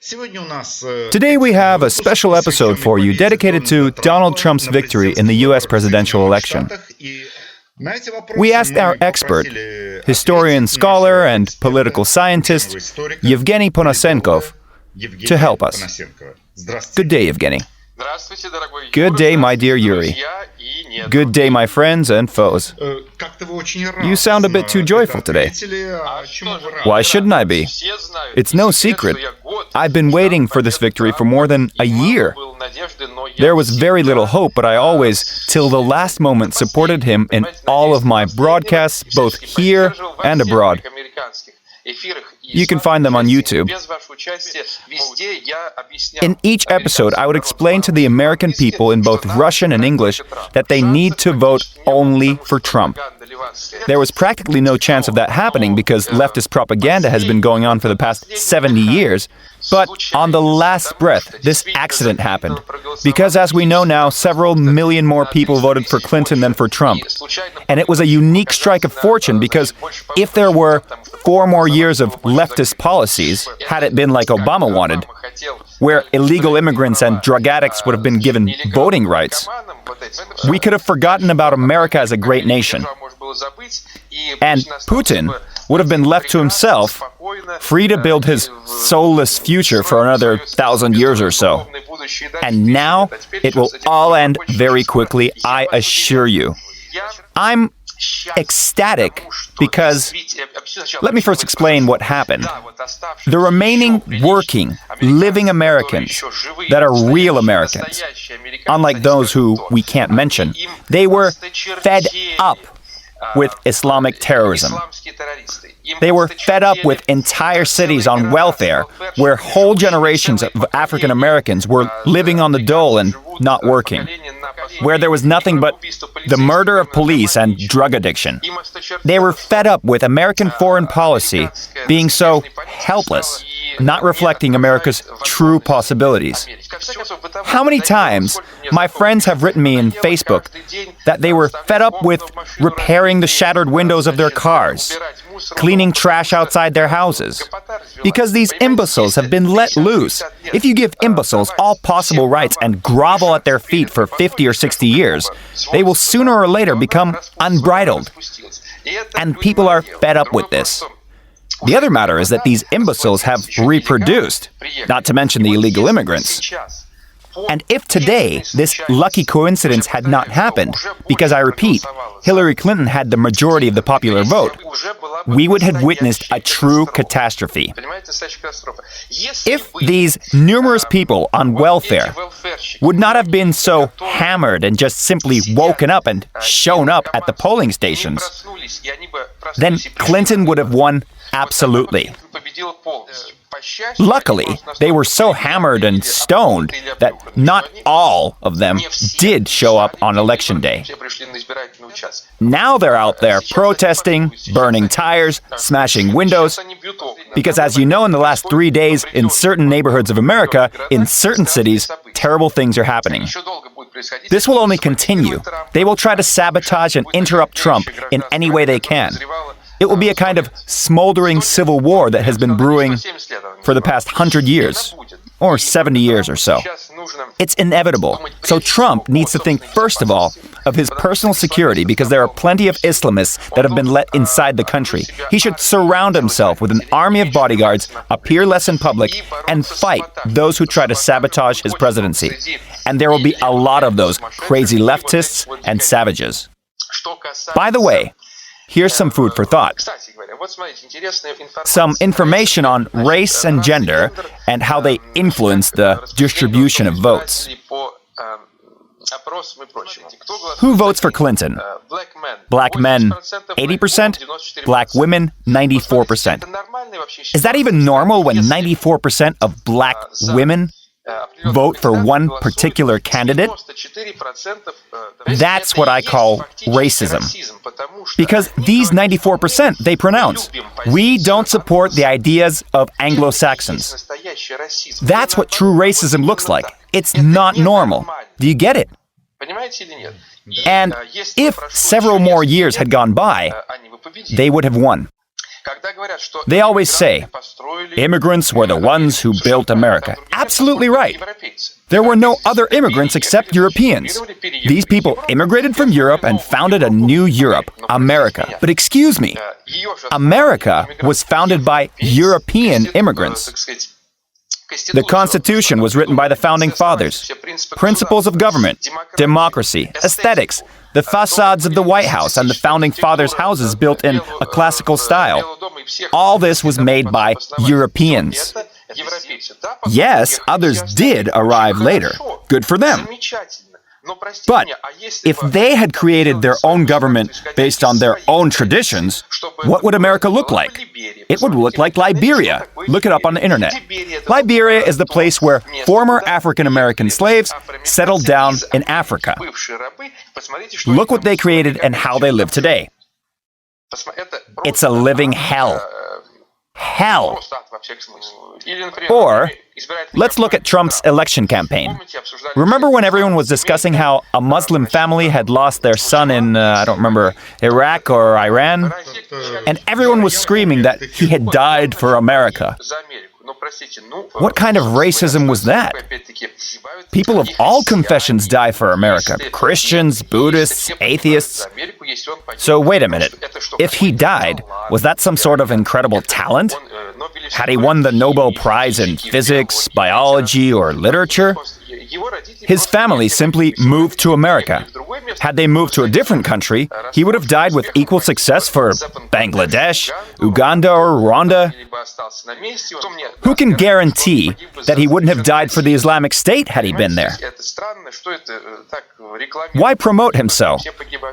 Today we have a special episode for you dedicated to Donald Trump's victory in the U.S. presidential election. We asked our expert, historian, scholar, and political scientist, Evgeny Ponasenkov, to help us. Good day, Evgeny. Good day, my dear Yuri. Good day, my friends and foes. You sound a bit too joyful today. Why shouldn't I be? It's no secret. I've been waiting for this victory for more than a year. There was very little hope, but I always, till the last moment, supported him in all of my broadcasts, both here and abroad. You can find them on YouTube. In each episode, I would explain to the American people in both Russian and English that they need to vote only for Trump. There was practically no chance of that happening because leftist propaganda has been going on for the past 70 years. But on the last breath, this accident happened. Because as we know now, several million more people voted for Clinton than for Trump. And it was a unique strike of fortune because if there were 4 more years of leftist policies, had it been like Obama wanted, where illegal immigrants and drug addicts would have been given voting rights, we could have forgotten about America as a great nation. And Putin would have been left to himself, free to build his soulless future for another 1,000 years or so. And now it will all end very quickly, I assure you. I'm ecstatic because, let me first explain what happened. The remaining working, living Americans that are real Americans, unlike those who we can't mention, they were fed up with Islamic terrorism. They were fed up with entire cities on welfare, where whole generations of African Americans were living on the dole and not working, where there was nothing but the murder of police and drug addiction. They were fed up with American foreign policy being so helpless, not reflecting America's true possibilities. How many times my friends have written me in Facebook that they were fed up with repairing the shattered windows of their cars, cleaning trash outside their houses, because these imbeciles have been let loose. If you give imbeciles all possible rights and grovel at their feet for 50 or 60 years, they will sooner or later become unbridled. And people are fed up with this. The other matter is that these imbeciles have reproduced, not to mention the illegal immigrants. And if today this lucky coincidence had not happened, because I repeat, Hillary Clinton had the majority of the popular vote, we would have witnessed a true catastrophe. If these numerous people on welfare would not have been so hammered and just simply woken up and shown up at the polling stations, then Clinton would have won absolutely. Luckily, they were so hammered and stoned that not all of them did show up on election day. Now they're out there protesting, burning tires, smashing windows, because as you know, in the last 3 days, in certain neighborhoods of America, in certain cities, terrible things are happening. This will only continue. They will try to sabotage and interrupt Trump in any way they can. It will be a kind of smoldering civil war that has been brewing for the past 100 years, or 70 years or so. It's inevitable. So Trump needs to think, first of all, of his personal security, because there are plenty of Islamists that have been let inside the country. He should surround himself with an army of bodyguards, appear less in public, and fight those who try to sabotage his presidency. And there will be a lot of those crazy leftists and savages. By the way, here's some food for thought. Some information on race and gender and how they influence the distribution of votes. Who votes for Clinton? Black men, 80%. Black women, 94%. Is that even normal when 94% of black women vote for one particular candidate? That's what I call racism. Because these 94%, they pronounce, we don't support the ideas of Anglo-Saxons. That's what true racism looks like. It's not normal. Do you get it? And if several more years had gone by, they would have won. They always say, immigrants were the ones who built America. Absolutely right. There were no other immigrants except Europeans. These people immigrated from Europe and founded a new Europe, America. But excuse me, America was founded by European immigrants. The Constitution was written by the Founding Fathers. Principles of government, democracy, aesthetics, the facades of the White House and the Founding Fathers' houses built in a classical style. All this was made by Europeans. Yes, others did arrive later. Good for them. But if they had created their own government based on their own traditions, what would America look like? It would look like Liberia. Look it up on the internet. Liberia is the place where former African-American slaves settled down in Africa. Look what they created and how they live today. It's a living hell. Hell. Or, let's look at Trump's election campaign. Remember when everyone was discussing how a Muslim family had lost their son in, I don't remember, Iraq or Iran? And everyone was screaming that he had died for America. What kind of racism was that? People of all confessions die for America. Christians, Buddhists, atheists. So wait a minute. If he died, was that some sort of incredible talent? Had he won the Nobel Prize in physics, biology, or literature? His family simply moved to America. Had they moved to a different country, he would have died with equal success for Bangladesh, Uganda, or Rwanda. Who can guarantee that he wouldn't have died for the Islamic State had he been there? Why promote him so?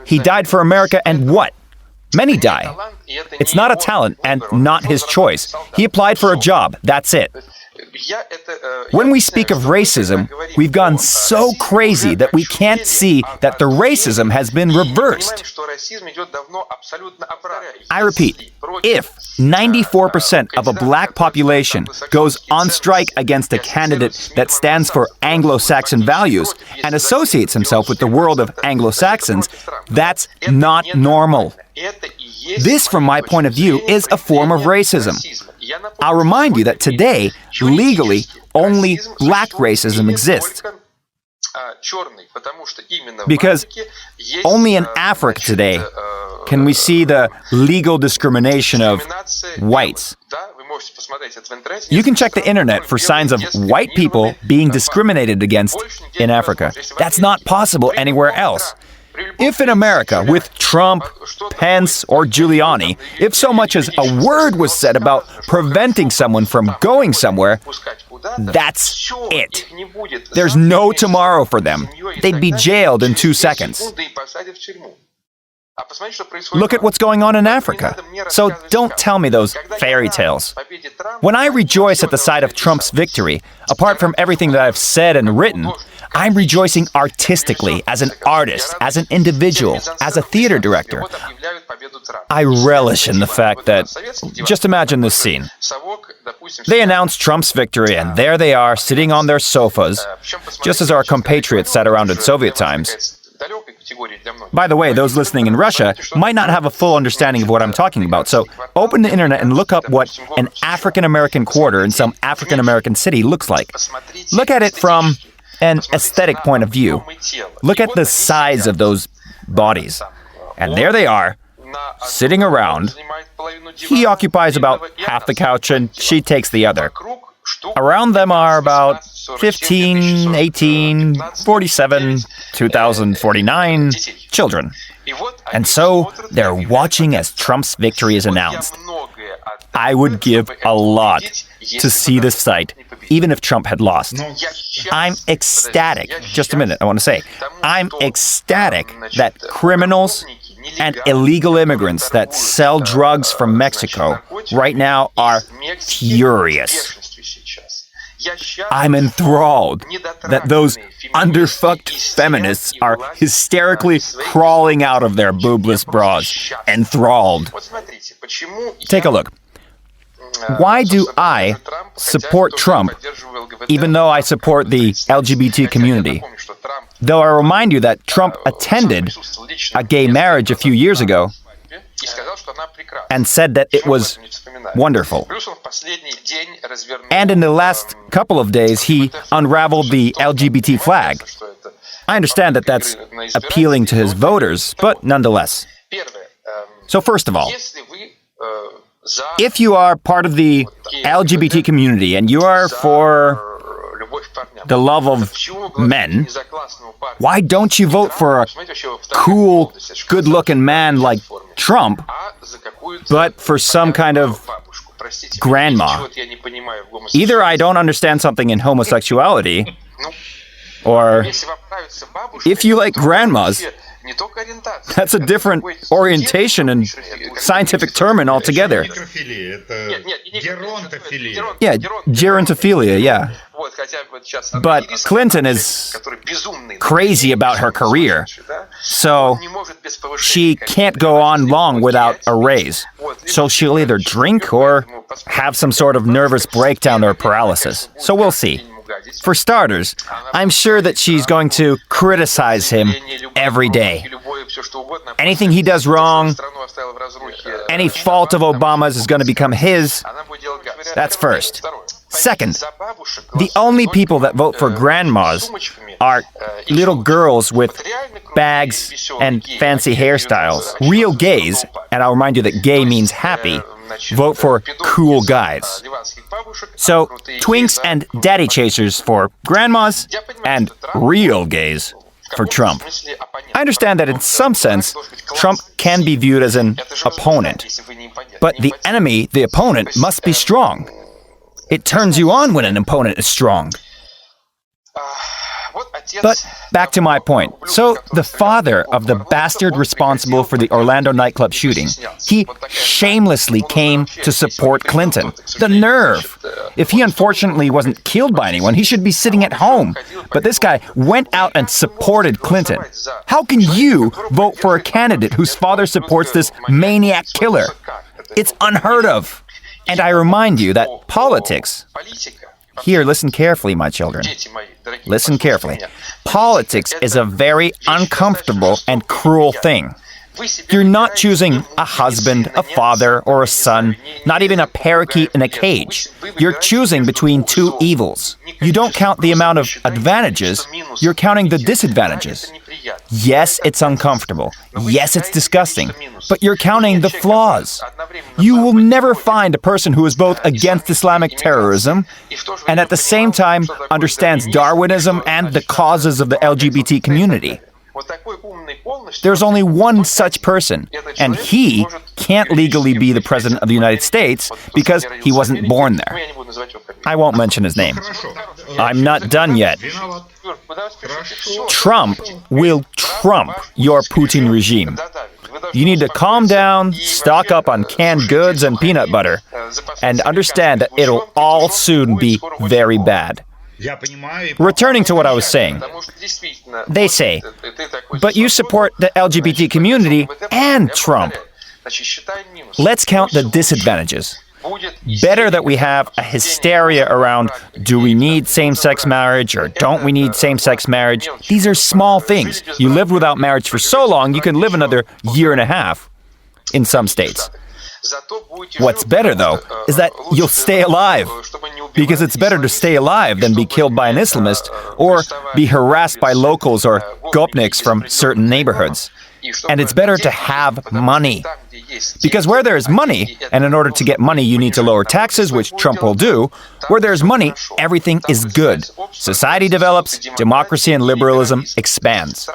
He died for America and what? Many die. It's not a talent and not his choice. He applied for a job. That's it. When we speak of racism, we've gone so crazy that we can't see that the racism has been reversed. I repeat, if 94% of a black population goes on strike against a candidate that stands for Anglo-Saxon values and associates himself with the world of Anglo-Saxons, that's not normal. This, from my point of view, is a form of racism. I'll remind you that today, legally, only black racism exists. Because only in Africa today can we see the legal discrimination of whites. You can check the internet for signs of white people being discriminated against in Africa. That's not possible anywhere else. If in America, with Trump, Pence, or Giuliani, if so much as a word was said about preventing someone from going somewhere, that's it. There's no tomorrow for them. They'd be jailed in 2 seconds. Look at what's going on in Africa. So don't tell me those fairy tales. When I rejoice at the sight of Trump's victory, apart from everything that I've said and written, I'm rejoicing artistically, as an artist, as an individual, as a theater director. I relish in the fact that, just imagine this scene. They announced Trump's victory, and there they are, sitting on their sofas, just as our compatriots sat around in Soviet times. By the way, those listening in Russia might not have a full understanding of what I'm talking about, so open the internet and look up what an African-American quarter in some African-American city looks like. Look at it from an aesthetic point of view. Look at the size of those bodies. And there they are, sitting around. He occupies about half the couch and she takes the other. Around them are about 15, 18, 47, 2049 children. And so they're watching as Trump's victory is announced. I would give a lot to see this sight, even if Trump had lost. I'm ecstatic. Just a minute, I want to say. I'm ecstatic that criminals and illegal immigrants that sell drugs from Mexico right now are furious. I'm enthralled that those underfucked feminists are hysterically crawling out of their boobless bras. Enthralled. Take a look. Why do I support Trump, even though I support the LGBT community? Though I remind you that Trump attended a gay marriage a few years ago, and said that it was wonderful. And in the last couple of days, he unraveled the LGBT flag. I understand that that's appealing to his voters, but nonetheless. So first of all, if you are part of the LGBT community and you are for the love of men, why don't you vote for a cool, good-looking man like Trump, but for some kind of grandma? Either I don't understand something in homosexuality, or if you like grandmas, that's a different orientation and scientific term altogether. Yeah, gerontophilia, yeah. But Clinton is crazy about her career, so she can't go on long without a raise. So she'll either drink or have some sort of nervous breakdown or paralysis. So we'll see. For starters, I'm sure that she's going to criticize him every day. Anything he does wrong, any fault of Obama's is going to become his. That's first. Second, the only people that vote for grandmas are little girls with bags and fancy hairstyles. Real gays, and I'll remind you that gay means happy, vote for cool guys. So, twinks and daddy chasers for grandmas, and real gays for Trump. I understand that in some sense, Trump can be viewed as an opponent. But the enemy, the opponent, must be strong. It turns you on when an opponent is strong. But back to my point. So the father of the bastard responsible for the Orlando nightclub shooting, he shamelessly came to support Clinton. The nerve! If he unfortunately wasn't killed by anyone, he should be sitting at home. But this guy went out and supported Clinton. How can you vote for a candidate whose father supports this maniac killer? It's unheard of. And I remind you that politics... Here, listen carefully, my children. Listen carefully. Politics is a very uncomfortable and cruel thing. You're not choosing a husband, a father, or a son, not even a parakeet in a cage. You're choosing between two evils. You don't count the amount of advantages, you're counting the disadvantages. Yes, it's uncomfortable. Yes, it's disgusting. But you're counting the flaws. You will never find a person who is both against Islamic terrorism and at the same time understands Darwinism and the causes of the LGBT community. There's only one such person, and he can't legally be the President of the United States because he wasn't born there. I won't mention his name. I'm not done yet. Trump will trump your Putin regime. You need to calm down, stock up on canned goods and peanut butter, and understand that it'll all soon be very bad. Returning to what I was saying, they say, but you support the LGBT community and Trump. Let's count the disadvantages. Better that we have a hysteria around, do we need same-sex marriage or don't we need same-sex marriage? These are small things. You lived without marriage for so long, you can live another year and a half in some states. What's better, though, is that you'll stay alive. Because it's better to stay alive than be killed by an Islamist or be harassed by locals or gopniks from certain neighborhoods. And it's better to have money. Because where there is money, and in order to get money you need to lower taxes, which Trump will do, where there is money, everything is good. Society develops, democracy and liberalism expands.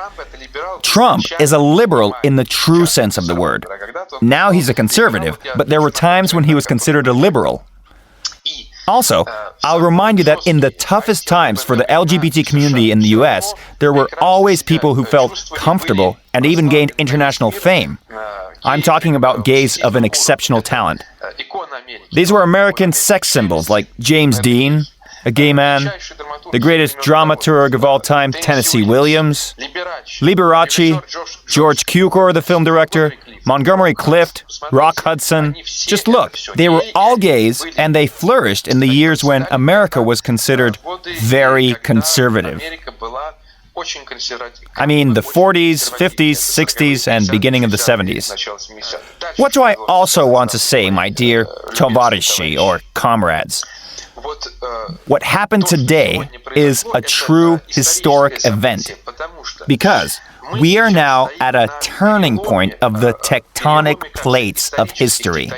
Trump is a liberal in the true sense of the word. Now he's a conservative, but there were times when he was considered a liberal. Also, I'll remind you that in the toughest times for the LGBT community in the US, there were always people who felt comfortable and even gained international fame. I'm talking about gays of an exceptional talent. These were American sex symbols like James Dean, a gay man, the greatest dramaturg of all time, Tennessee Williams, Liberace, George Cukor, the film director, Montgomery Clift, Rock Hudson. Just look, they were all gays, and they flourished in the years when America was considered very conservative. I mean, the 40s, 50s, 60s, and beginning of the 70s. What do I also want to say, my dear tovarishi, or comrades? What happened today is a true historic event, because we are now at a turning point of the tectonic plates of history.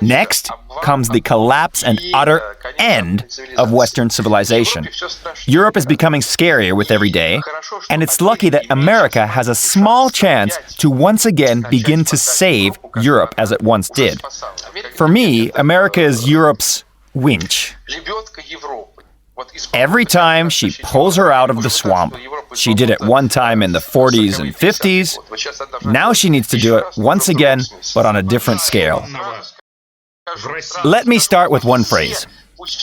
Next comes the collapse and utter end of Western civilization. Europe is becoming scarier with every day, and it's lucky that America has a small chance to once again begin to save Europe as it once did. For me, America is Europe's winch. Every time she pulls her out of the swamp, she did it one time in the 40s and 50s, now she needs to do it once again, but on a different scale. Let me start with one phrase.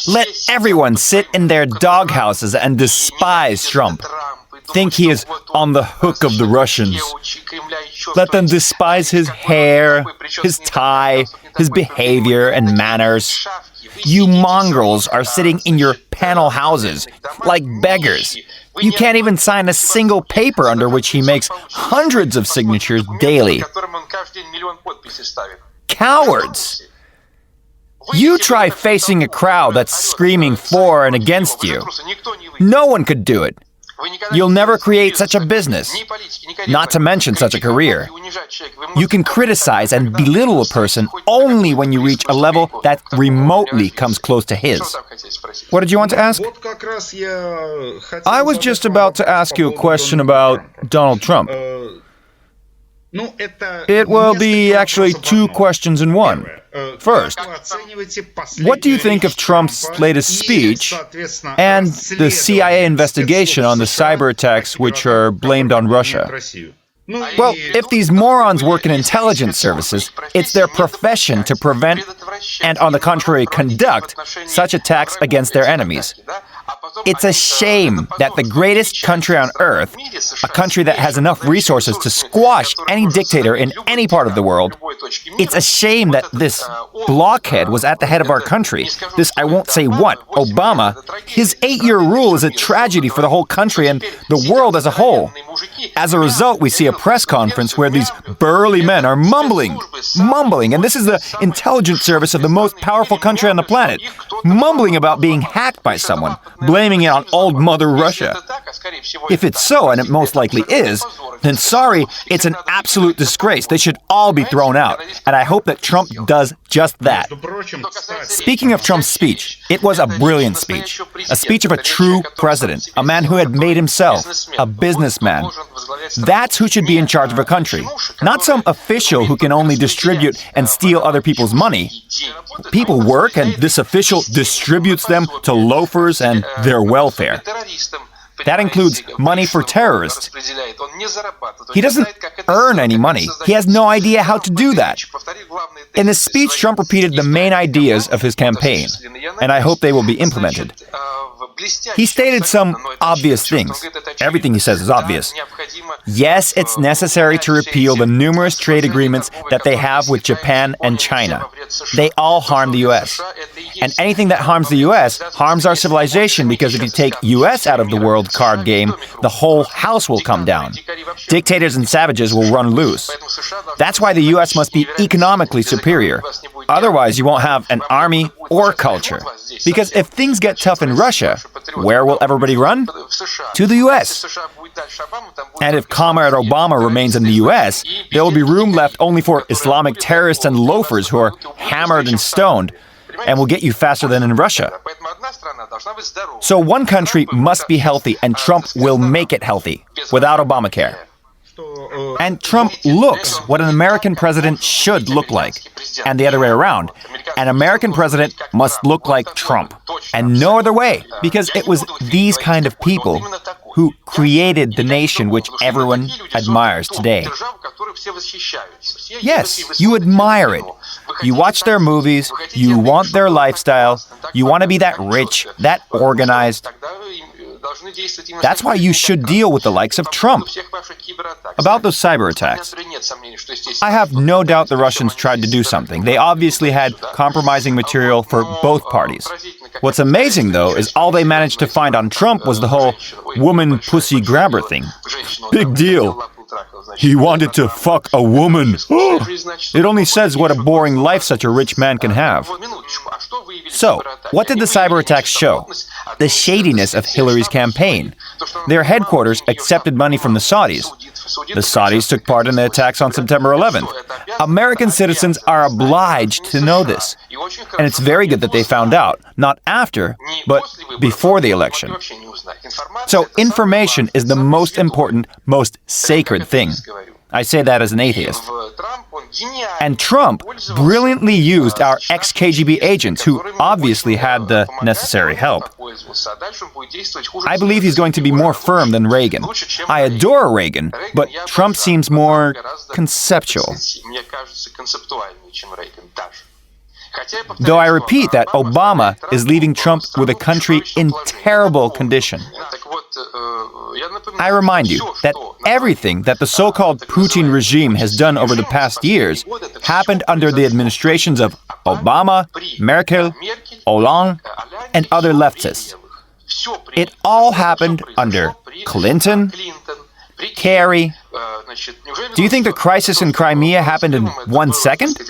Let everyone sit in their doghouses and despise Trump. Think he is on the hook of the Russians. Let them despise his hair, his tie, his behavior and manners. You mongrels are sitting in your panel houses like beggars. You can't even sign a single paper under which he makes hundreds of signatures daily. Cowards! You try facing a crowd that's screaming for and against you. No one could do it. You'll never create such a business, not to mention such a career. You can criticize and belittle a person only when you reach a level that remotely comes close to his. What did you want to ask? I was just about to ask you a question about Donald Trump. It will be actually two questions in one. First, what do you think of Trump's latest speech and the CIA investigation on the cyber attacks which are blamed on Russia? Well, if these morons work in intelligence services, it's their profession to prevent and, on the contrary, conduct such attacks against their enemies. It's a shame that the greatest country on earth, a country that has enough resources to squash any dictator in any part of the world, it's a shame that this blockhead was at the head of our country. This I won't say what, Obama, his 8-year rule is a tragedy for the whole country and the world as a whole. As a result, we see a press conference where these burly men are mumbling, and this is the intelligence service of the most powerful country on the planet, mumbling about being hacked by someone, blaming it on old Mother Russia. If it's so, and it most likely is, then sorry, it's an absolute disgrace. They should all be thrown out, and I hope that Trump does just that. Speaking of Trump's speech, it was a brilliant speech. A speech of a true president, a man who had made himself a businessman. That's who should be in charge of a country, not some official who can only distribute and steal other people's money. People work, and this official distributes them to loafers and their welfare. That includes money for terrorists. He doesn't earn any money. He has no idea how to do that. In his speech, Trump repeated the main ideas of his campaign, and I hope they will be implemented. He stated some obvious things. Everything he says is obvious. Yes, it's necessary to repeal the numerous trade agreements that they have with Japan and China. They all harm the U.S. And anything that harms the U.S. harms our civilization, because if you take U.S. out of the world card game, the whole house will come down. Dictators and savages will run loose. That's why the U.S. must be economically superior. Otherwise, you won't have an army or culture. Because if things get tough in Russia, where will everybody run? To the U.S. And if Comrade Obama remains in the U.S., there will be room left only for Islamic terrorists and loafers who are hammered and stoned, and will get you faster than in Russia. So one country must be healthy, and Trump will make it healthy, without Obamacare. And Trump looks what an American president should look like, and the other way around. An American president must look like Trump, and no other way, because it was these kind of people who created the nation which everyone admires today. Yes, you admire it. You watch their movies, you want their lifestyle, you want to be that rich, that organized. That's why you should deal with the likes of Trump. About those cyber attacks, I have no doubt the Russians tried to do something. They obviously had compromising material for both parties. What's amazing, though, is all they managed to find on Trump was the whole woman pussy grabber thing. Big deal. He wanted to fuck a woman. It only says what a boring life such a rich man can have. So, what did the cyber attacks show? The shadiness of Hillary's campaign. Their headquarters accepted money from the Saudis. The Saudis took part in the attacks on September 11th. American citizens are obliged to know this. And it's very good that they found out, not after, but before the election. So information is the most important, most sacred thing. I say that as an atheist. And Trump brilliantly used our ex-KGB agents, who obviously had the necessary help. I believe he's going to be more firm than Reagan. I adore Reagan, but Trump seems more conceptual. Though I repeat that Obama is leaving Trump with a country in terrible condition. I remind you that everything that the so-called Putin regime has done over the past years happened under the administrations of Obama, Merkel, Hollande, and other leftists. It all happened under Clinton, Kerry. Do you think the crisis in Crimea happened in 1 second?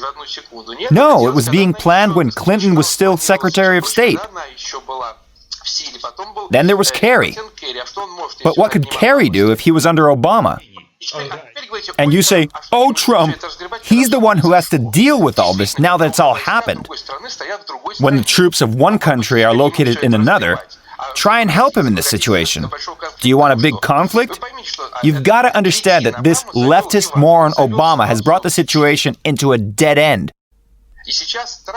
No, it was being planned when Clinton was still Secretary of State. Then there was Kerry. But what could Kerry do if he was under Obama? And you say, oh, Trump, he's the one who has to deal with all this now that it's all happened. When the troops of one country are located in another, try and help him in this situation. Do you want a big conflict? You've got to understand that this leftist moron Obama has brought the situation into a dead end.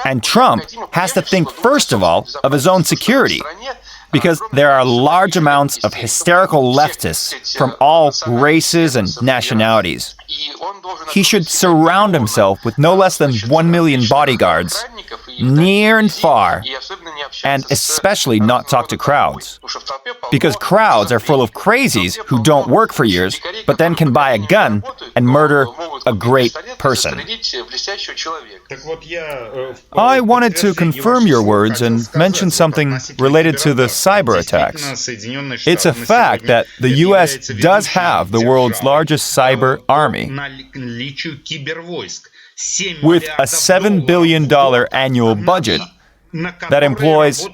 And Trump has to think, first of all, of his own security, because there are large amounts of hysterical leftists from all races and nationalities. He should surround himself with no less than 1 million bodyguards, near and far, and especially not talk to crowds. Because crowds are full of crazies who don't work for years, but then can buy a gun and murder a great person. I wanted to confirm your words and mention something related to the cyber attacks. It's a fact that the US does have the world's largest cyber army, with a $7 billion annual budget that employs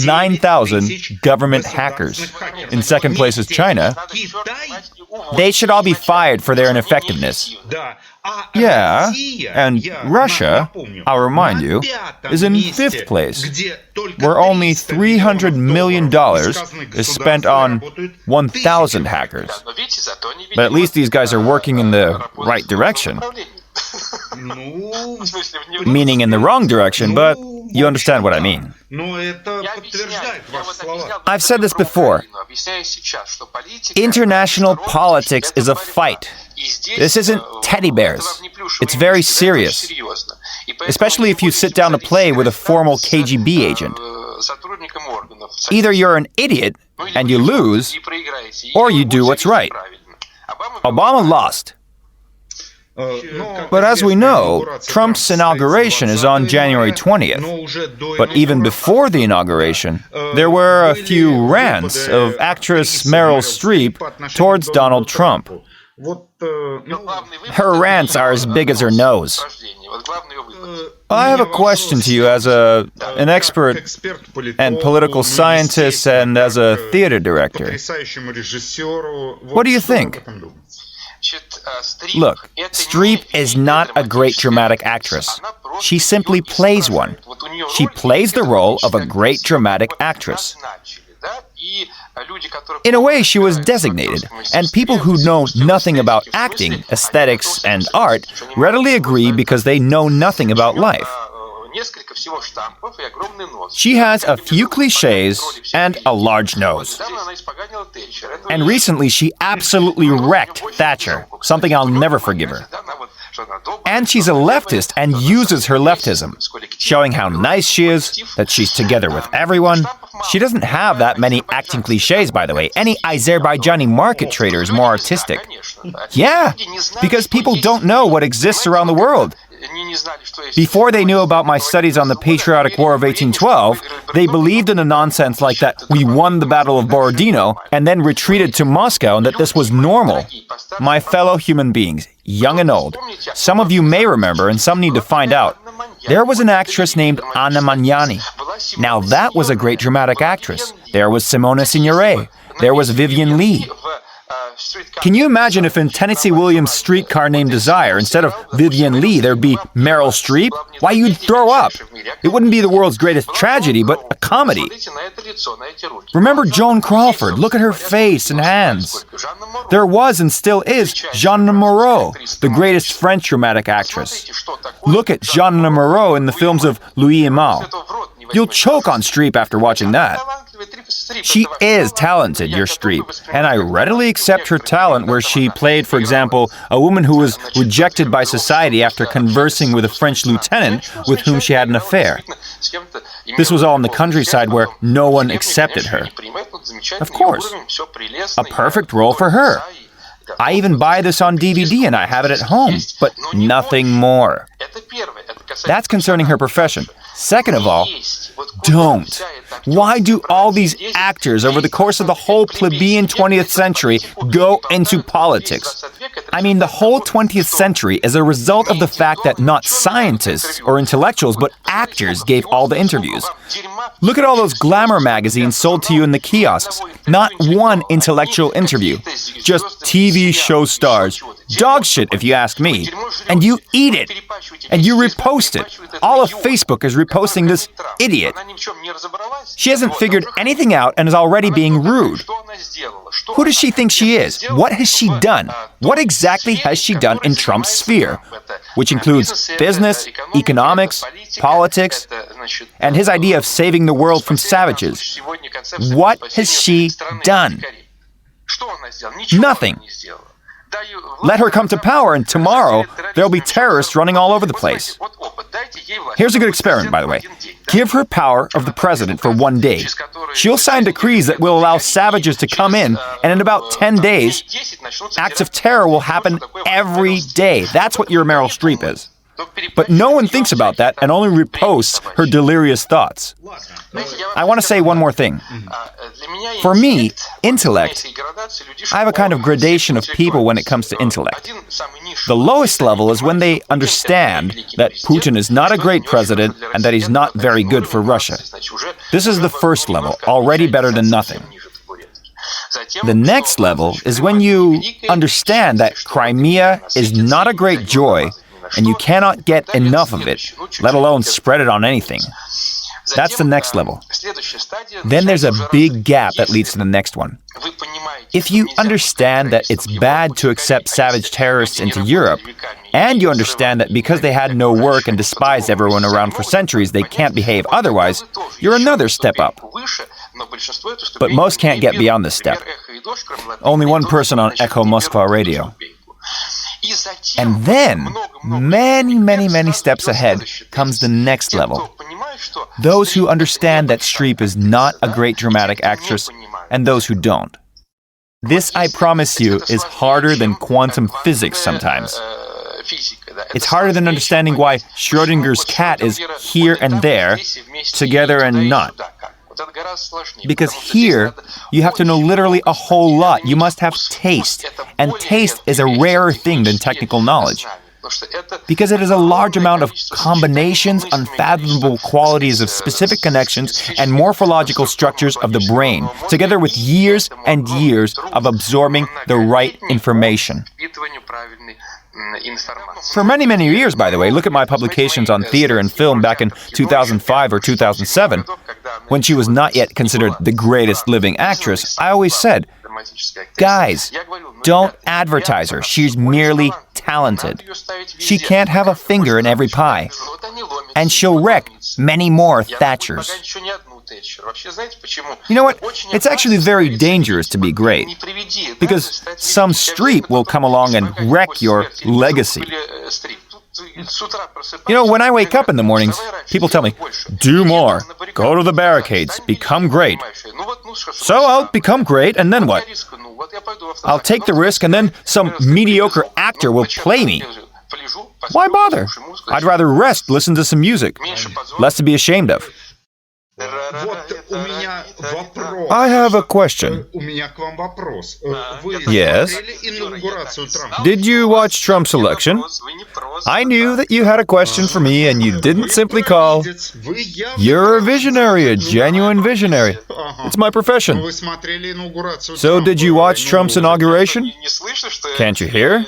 9,000 government hackers. In second place is China. They should all be fired for their ineffectiveness. Yeah, and Russia, I'll remind you, is in fifth place, where only $300 million is spent on 1,000 hackers. But at least these guys are working in the right direction. Meaning in the wrong direction, but you understand what I mean. I've said this before. International politics is a fight. This isn't teddy bears. It's very serious. Especially if you sit down to play with a formal KGB agent. Either you're an idiot and you lose, or you do what's right. Obama lost. But as we know, Trump's inauguration is on January 20th. But even before the inauguration, there were a few rants of actress Meryl Streep towards Donald Trump. Her rants are as big as her nose. I have a question to you as an expert and political scientist and as a theater director. What do you think? Look, Streep is not a great dramatic actress. She simply plays one. She plays the role of a great dramatic actress. In a way, she was designated, and people who know nothing about acting, aesthetics, and art readily agree because they know nothing about life. She has a few cliches and a large nose. And recently she absolutely wrecked Thatcher, something I'll never forgive her. And she's a leftist and uses her leftism, showing how nice she is, that she's together with everyone. She doesn't have that many acting cliches, by the way. Any Azerbaijani market trader is more artistic. Yeah, because people don't know what exists around the world. Before they knew about my studies on the Patriotic War of 1812, they believed in a nonsense like that we won the Battle of Borodino and then retreated to Moscow and that this was normal. My fellow human beings, young and old, some of you may remember and some need to find out, there was an actress named Anna Magnani. Now that was a great dramatic actress. There was Simone Signoret. There was Vivien Leigh. Can you imagine if in Tennessee Williams' Streetcar Named Desire, instead of Vivien Leigh, there'd be Meryl Streep? Why, you'd throw up. It wouldn't be the world's greatest tragedy, but a comedy. Remember Joan Crawford? Look at her face and hands. There was and still is Jeanne Moreau, the greatest French dramatic actress. Look at Jeanne Moreau in the films of Louis Malle. You'll choke on Streep after watching that. She is talented, your Streep, and I readily accept her talent where she played, for example, a woman who was rejected by society after conversing with a French lieutenant with whom she had an affair. This was all in the countryside where no one accepted her. Of course, a perfect role for her. I even buy this on DVD and I have it at home, but nothing more. That's concerning her profession. Second of all, don't. Why do all these actors over the course of the whole plebeian 20th century go into politics? I mean, the whole 20th century is a result of the fact that not scientists or intellectuals, but actors gave all the interviews. Look at all those glamour magazines sold to you in the kiosks. Not one intellectual interview. Just TV show stars. Dog shit, if you ask me. And you eat it. And you repost it. All of Facebook is reposting this idiot. She hasn't figured anything out and is already being rude. Who does she think she is? What has she done? What exactly has she done in Trump's sphere? Which includes business, economics, politics, and his idea of saving the world from savages. What has she done? Nothing. Let her come to power and tomorrow there'll be terrorists running all over the place. Here's a good experiment, by the way. Give her power of the president for 1 day. She'll sign decrees that will allow savages to come in, and in about 10 days, acts of terror will happen every day. That's what your Meryl Streep is. But no one thinks about that and only reposts her delirious thoughts. I want to say one more thing. For me, intellect, I have a kind of gradation of people when it comes to intellect. The lowest level is when they understand that Putin is not a great president and that he's not very good for Russia. This is the first level, already better than nothing. The next level is when you understand that Crimea is not a great joy and you cannot get enough of it, let alone spread it on anything. That's the next level. Then there's a big gap that leads to the next one. If you understand that it's bad to accept savage terrorists into Europe, and you understand that because they had no work and despised everyone around for centuries, they can't behave otherwise, you're another step up. But most can't get beyond this step. Only one person on Echo Moskva radio. And then, many steps ahead, comes the next level. Those who understand that Streep is not a great dramatic actress, and those who don't. This, I promise you, is harder than quantum physics sometimes. It's harder than understanding why Schrödinger's cat is here and there, together and not. Because here, you have to know literally a whole lot. You must have taste. And taste is a rarer thing than technical knowledge. Because it is a large amount of combinations, unfathomable qualities of specific connections, and morphological structures of the brain, together with years and years of absorbing the right information. For many years, by the way, look at my publications on theater and film back in 2005 or 2007, when she was not yet considered the greatest living actress. I always said, guys, don't advertise her. She's merely talented. She can't have a finger in every pie. And she'll wreck many more Thatchers. You know what? It's actually very dangerous to be great. Because some Streep will come along and wreck your legacy. You know, when I wake up in the mornings, people tell me, do more, go to the barricades, become great. So I'll become great, and then what? I'll take the risk, and then some mediocre actor will play me. Why bother? I'd rather rest, listen to some music. Less to be ashamed of. I have a question. Yes? Did you watch Trump's election? I knew that you had a question for me and you didn't simply call. You're a visionary, a genuine visionary. It's my profession. So did you watch Trump's inauguration? Can't you hear?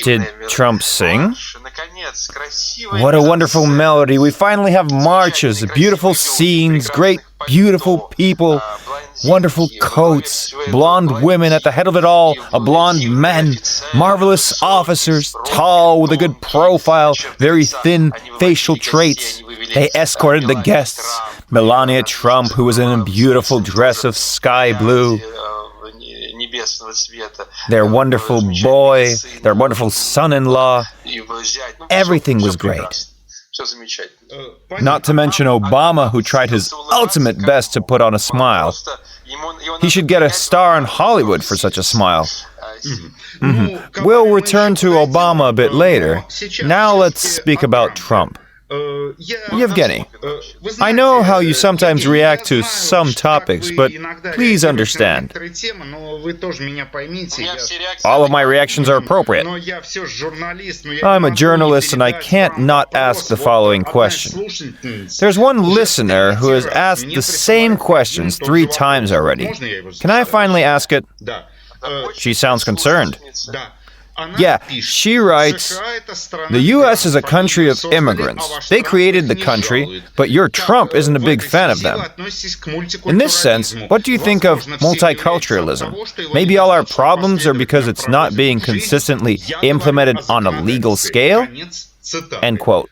Did Trump sing? What a wonderful melody. We finally have marches, beautiful scenes, great, beautiful people, wonderful coats, blonde women at the head of it all, a blonde man, marvelous officers, tall with a good profile, very thin facial traits. They escorted the guests. Melania Trump, who was in a beautiful dress of sky blue. Their wonderful boy, their wonderful son-in-law. Everything was great. Not to mention Obama, who tried his ultimate best to put on a smile. He should get a star in Hollywood for such a smile. We'll return to Obama a bit later. Now let's speak about Trump. Evgeny, I know how you sometimes react to some topics, but please understand. All of my reactions are appropriate. I'm a journalist and I can't not ask the following question. There's one listener who has asked the same questions 3 times already. Can I finally ask it? She sounds concerned. Yeah, she writes, the U.S. is a country of immigrants. They created the country, but your Trump isn't a big fan of them. In this sense, what do you think of multiculturalism? Maybe all our problems are because it's not being consistently implemented on a legal scale? End quote.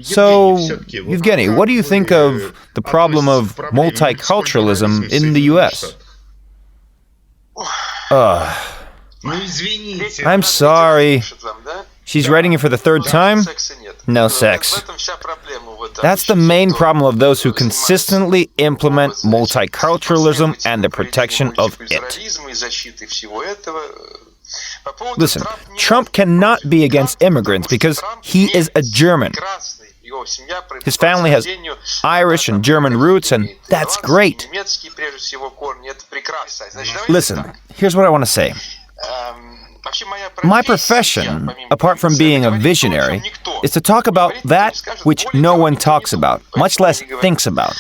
So, Evgeny, what do you think of the problem of multiculturalism in the U.S.? I'm sorry. She's writing it for the 3rd time? No sex. That's the main problem of those who consistently implement multiculturalism and the protection of it. Listen, Trump cannot be against immigrants because he is a German. His family has Irish and German roots, and that's great. Listen, here's what I want to say. My profession, apart from being a visionary, is to talk about that which no one talks about, much less thinks about.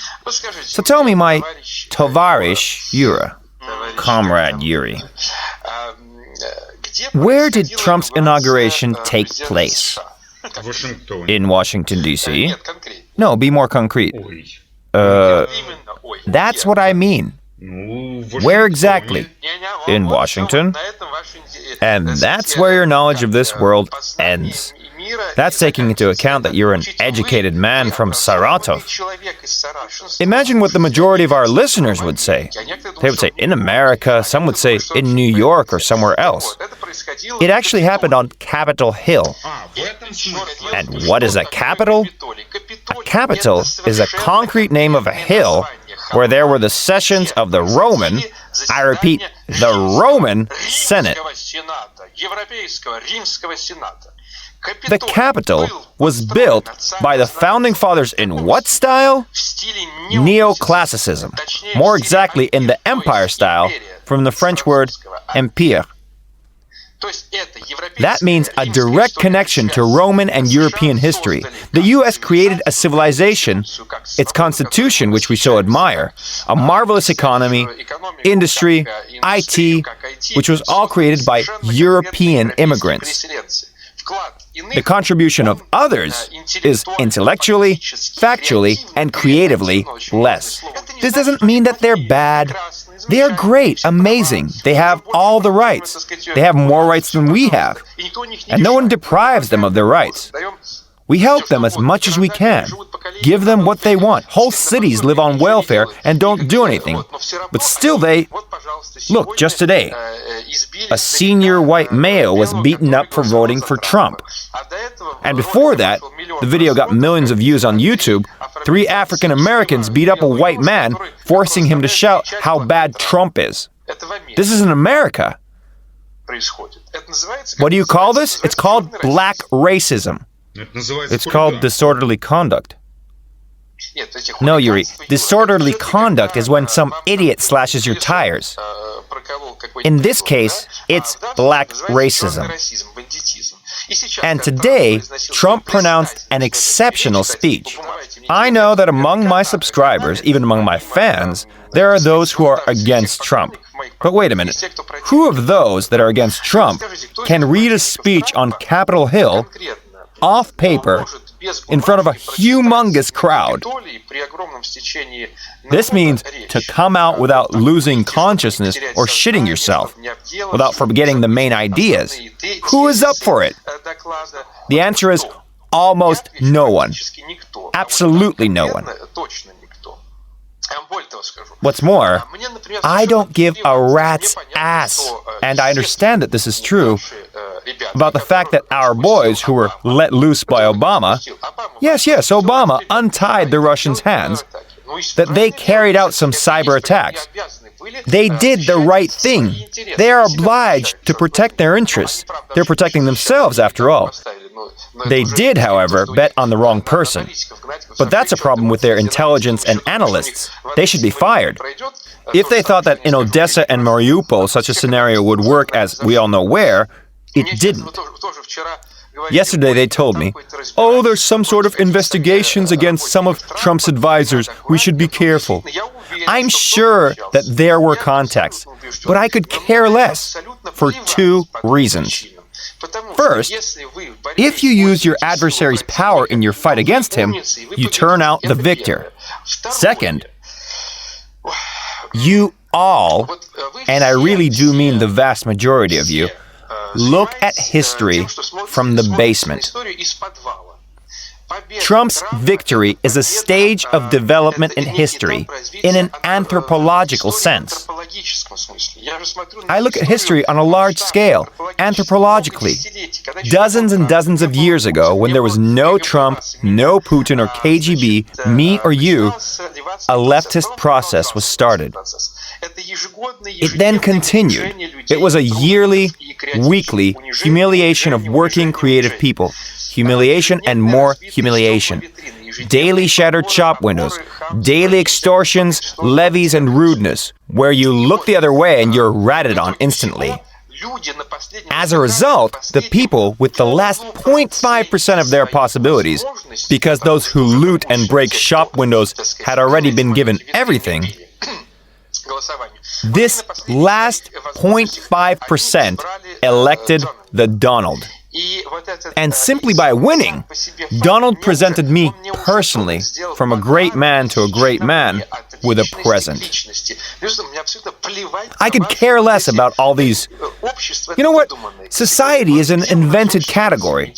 So tell me, my tovarish Yura, comrade Yuri, where did Trump's inauguration take place? In Washington, D.C.? No, be more concrete. That's what I mean. Where exactly? In Washington? And that's where your knowledge of this world ends. That's taking into account that you're an educated man from Saratov. Imagine what the majority of our listeners would say. They would say, in America, some would say, in New York or somewhere else. It actually happened on Capitol Hill. And what is a capital? A capital is a concrete name of a hill where there were the sessions of the Roman, I repeat, the Roman Senate. The Capitol was built by the Founding Fathers in what style? Neoclassicism. More exactly, in the Empire style, from the French word empire. That means a direct connection to Roman and European history. The U.S. created a civilization, its constitution, which we so admire, a marvelous economy, industry, IT, which was all created by European immigrants. The contribution of others is intellectually, factually, and creatively less. This doesn't mean that they're bad. They are great, amazing. They have all the rights. They have more rights than we have. And no one deprives them of their rights. We help them as much as we can. Give them what they want. Whole cities live on welfare and don't do anything. But still Look, just today, a senior white male was beaten up for voting for Trump. And before that, the video got millions of views on YouTube. 3 African Americans beat up a white man, forcing him to shout how bad Trump is. This is in America. What do you call this? It's called black racism. It's called disorderly conduct. No, Yuri, disorderly conduct is when some idiot slashes your tires. In this case, it's black racism. And today, Trump pronounced an exceptional speech. I know that among my subscribers, even among my fans, there are those who are against Trump. But wait a minute, who of those that are against Trump can read a speech on Capitol Hill, off paper, in front of a humongous crowd? This means to come out without losing consciousness or shitting yourself, without forgetting the main ideas. Who is up for it? The answer is almost no one. Absolutely no one. What's more, I don't give a rat's ass, and I understand that this is true, about the fact that our boys who were let loose by Obama, yes, Obama untied the Russians' hands, that they carried out some cyber attacks. They did the right thing. They are obliged to protect their interests. They're protecting themselves, after all. They did, however, bet on the wrong person. But that's a problem with their intelligence and analysts. They should be fired. If they thought that in Odessa and Mariupol such a scenario would work as we all know where, it didn't. Yesterday they told me, oh, there's some sort of investigations against some of Trump's advisors. We should be careful. I'm sure that there were contacts, but I could care less for 2 reasons. First, if you use your adversary's power in your fight against him, you turn out the victor. Second, you all, and I really do mean the vast majority of you, look at history from the basement. Trump's victory is a stage of development in history, in an anthropological sense. I look at history on a large scale, anthropologically. Dozens and dozens of years ago, when there was no Trump, no Putin or KGB, me or you, a leftist process was started. It then continued. It was a yearly, weekly humiliation of working, creative people. Humiliation and more humiliation. Daily shattered shop windows, daily extortions, levies, and rudeness, where you look the other way and you're ratted on instantly. As a result, the people with the last 0.5% of their possibilities, because those who loot and break shop windows had already been given everything, this last 0.5% elected the Donald. And simply by winning, Donald presented me personally, from a great man to a great man, with a present. I could care less about all these. You know what? Society is an invented category.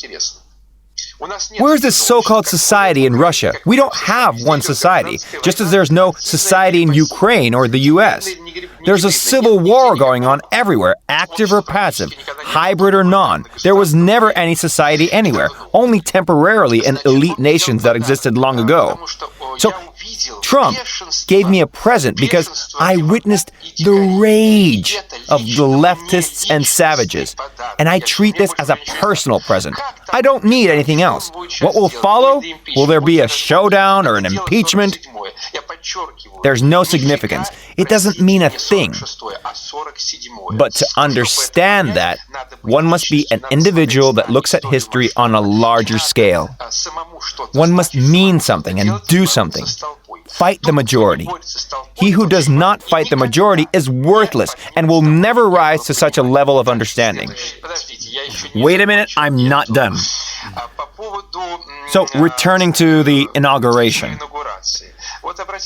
Where is this so-called society in Russia? We don't have one society, just as there's no society in Ukraine or the US. There's a civil war going on everywhere, active or passive, hybrid or non. There was never any society anywhere, only temporarily in elite nations that existed long ago. So Trump gave me a present because I witnessed the rage of the leftists and savages, and I treat this as a personal present. I don't need anything else. What will follow? Will there be a showdown or an impeachment? There's no significance. It doesn't mean a thing. But to understand that, one must be an individual that looks at history on a larger scale. One must mean something and do something. Fight the majority. He who does not fight the majority is worthless and will never rise to such a level of understanding. Wait a minute, I'm not done. So, returning to the inauguration.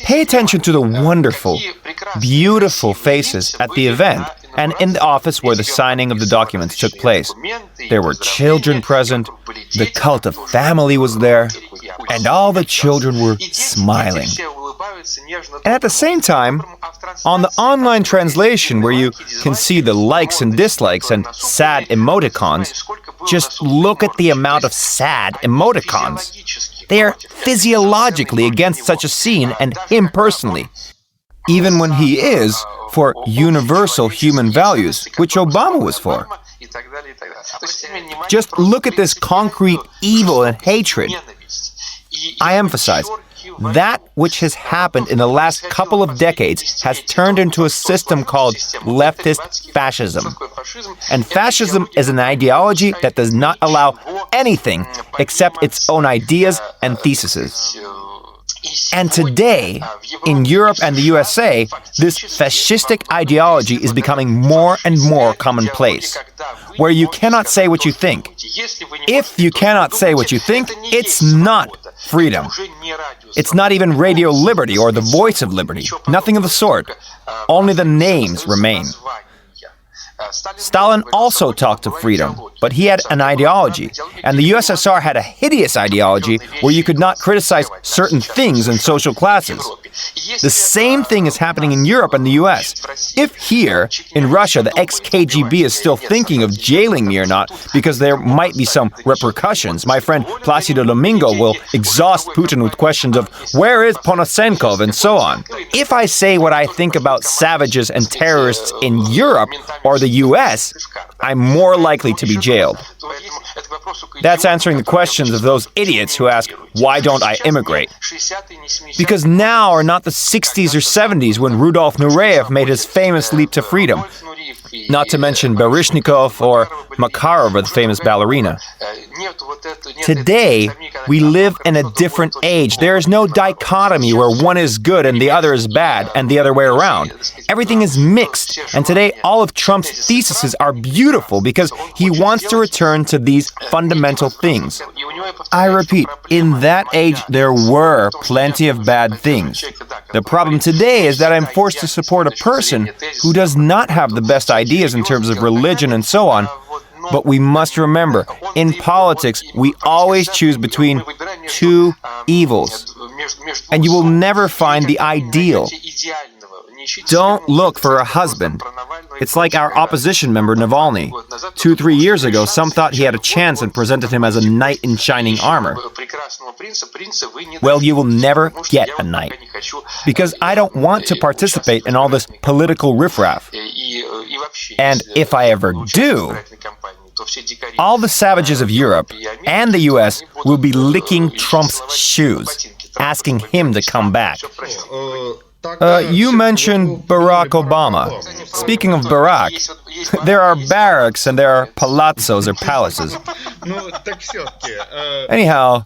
Pay attention to the wonderful, beautiful faces at the event and in the office where the signing of the documents took place. There were children present, the cult of family was there, and all the children were smiling. And at the same time, on the online translation where you can see the likes and dislikes and sad emoticons, just look at the amount of sad emoticons. They are physiologically against such a scene and him personally, even when he is for universal human values, which Obama was for. Just look at this concrete evil and hatred. I emphasize, that which has happened in the last couple of decades has turned into a system called leftist fascism. And fascism is an ideology that does not allow anything except its own ideas and theses. And today, in Europe and the USA, this fascistic ideology is becoming more and more commonplace, where you cannot say what you think. If you cannot say what you think, it's not freedom. It's not even radio liberty or the voice of liberty. Nothing of the sort. Only the names remain. Stalin also talked of freedom, but he had an ideology, and the USSR had a hideous ideology where you could not criticize certain things in social classes. The same thing is happening in Europe and the US. If here, in Russia, the ex-KGB is still thinking of jailing me or not, because there might be some repercussions, my friend Placido Domingo will exhaust Putin with questions of, where is Ponasenkov, and so on. If I say what I think about savages and terrorists in Europe or the US, I'm more likely to be jailed. That's answering the questions of those idiots who ask, why don't I immigrate? Because now are not the 60s or 70s when Rudolf Nureyev made his famous leap to freedom, not to mention Baryshnikov or Makarova, the famous ballerina. Today, we live in a different age. There is no dichotomy where one is good and the other is bad, and the other way around. Everything is mixed, and today all of Trump's theses are beautiful because he wants to return to these fundamental things. I repeat, in that age there were plenty of bad things. The problem today is that I'm forced to support a person who does not have the best ideas in terms of religion and so on. But we must remember, in politics, we always choose between two evils, and you will never find the ideal. Don't look for a husband. It's like our opposition member Navalny. 2-3 years ago, some thought he had a chance and presented him as a knight in shining armor. Well, you will never get a knight, because I don't want to participate in all this political riffraff. And if I ever do, all the savages of Europe and the US will be licking Trump's shoes, asking him to come back. You mentioned Barack Obama. Speaking of Barack, there are barracks and there are palazzos or palaces. Anyhow,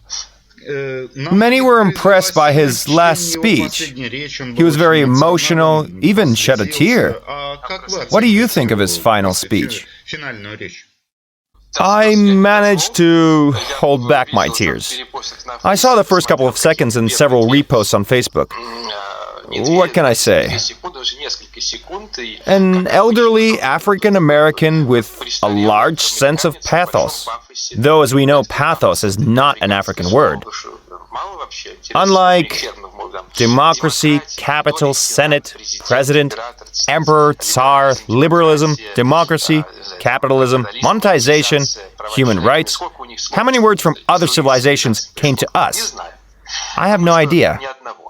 many were impressed by his last speech. He was very emotional, even shed a tear. What do you think of his final speech? I managed to hold back my tears. I saw the first couple of seconds and several reposts on Facebook. What can I say? An elderly African-American with a large sense of pathos. Though, as we know, pathos is not an African word. Unlike democracy, capital, Senate, president, emperor, tsar, liberalism, democracy, capitalism, monetization, human rights, how many words from other civilizations came to us? I have no idea.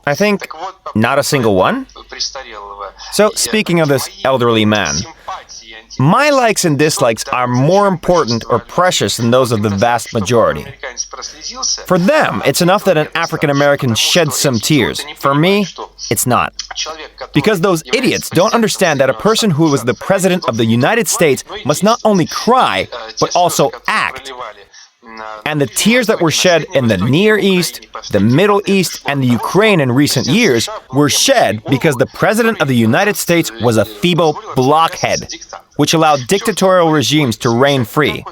I think not a single one. So, speaking of this elderly man, my likes and dislikes are more important or precious than those of the vast majority. For them, it's enough that an African American sheds some tears. For me, it's not. Because those idiots don't understand that a person who was the President of the United States must not only cry, but also act. And the tears that were shed in the Near East, the Middle East, and the Ukraine in recent years were shed because the President of the United States was a feeble blockhead, which allowed dictatorial regimes to reign free.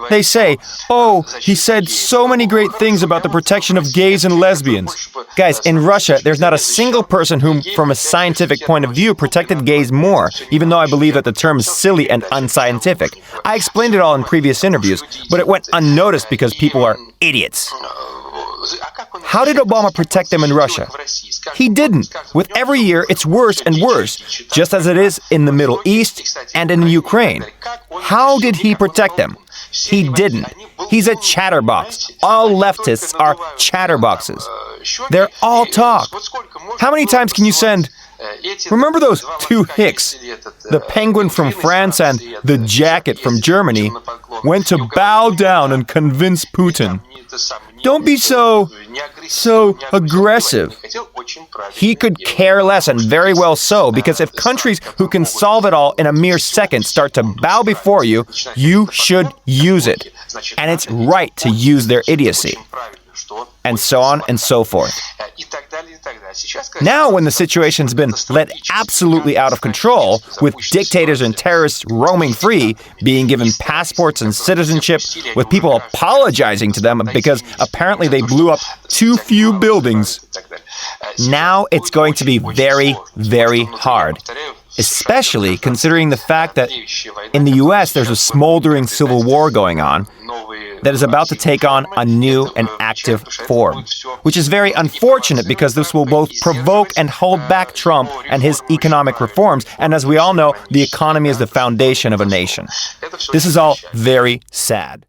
They say, oh, he said so many great things about the protection of gays and lesbians. Guys, in Russia, there's not a single person whom, from a scientific point of view, protected gays more, even though I believe that the term is silly and unscientific. I explained it all in previous interviews, but it went unnoticed because people are idiots. How did Obama protect them in Russia? He didn't. With every year, it's worse and worse, just as it is in the Middle East and in Ukraine. How did he protect them? He didn't. He's a chatterbox. All leftists are chatterboxes. They're all talk. How many times can you send... Remember those two hicks, the penguin from France and the jacket from Germany, went to bow down and convince Putin. Don't be so aggressive. He could care less, and very well so, because if countries who can solve it all in a mere second start to bow before you, you should use it. And it's right to use their idiocy. And so on and so forth. Now, when the situation's been let absolutely out of control, with dictators and terrorists roaming free, being given passports and citizenship, with people apologizing to them because apparently they blew up too few buildings, now it's going to be very, very hard. Especially considering the fact that in the US there's a smoldering civil war going on that is about to take on a new and active form, which is very unfortunate because this will both provoke and hold back Trump and his economic reforms. And as we all know, the economy is the foundation of a nation. This is all very sad.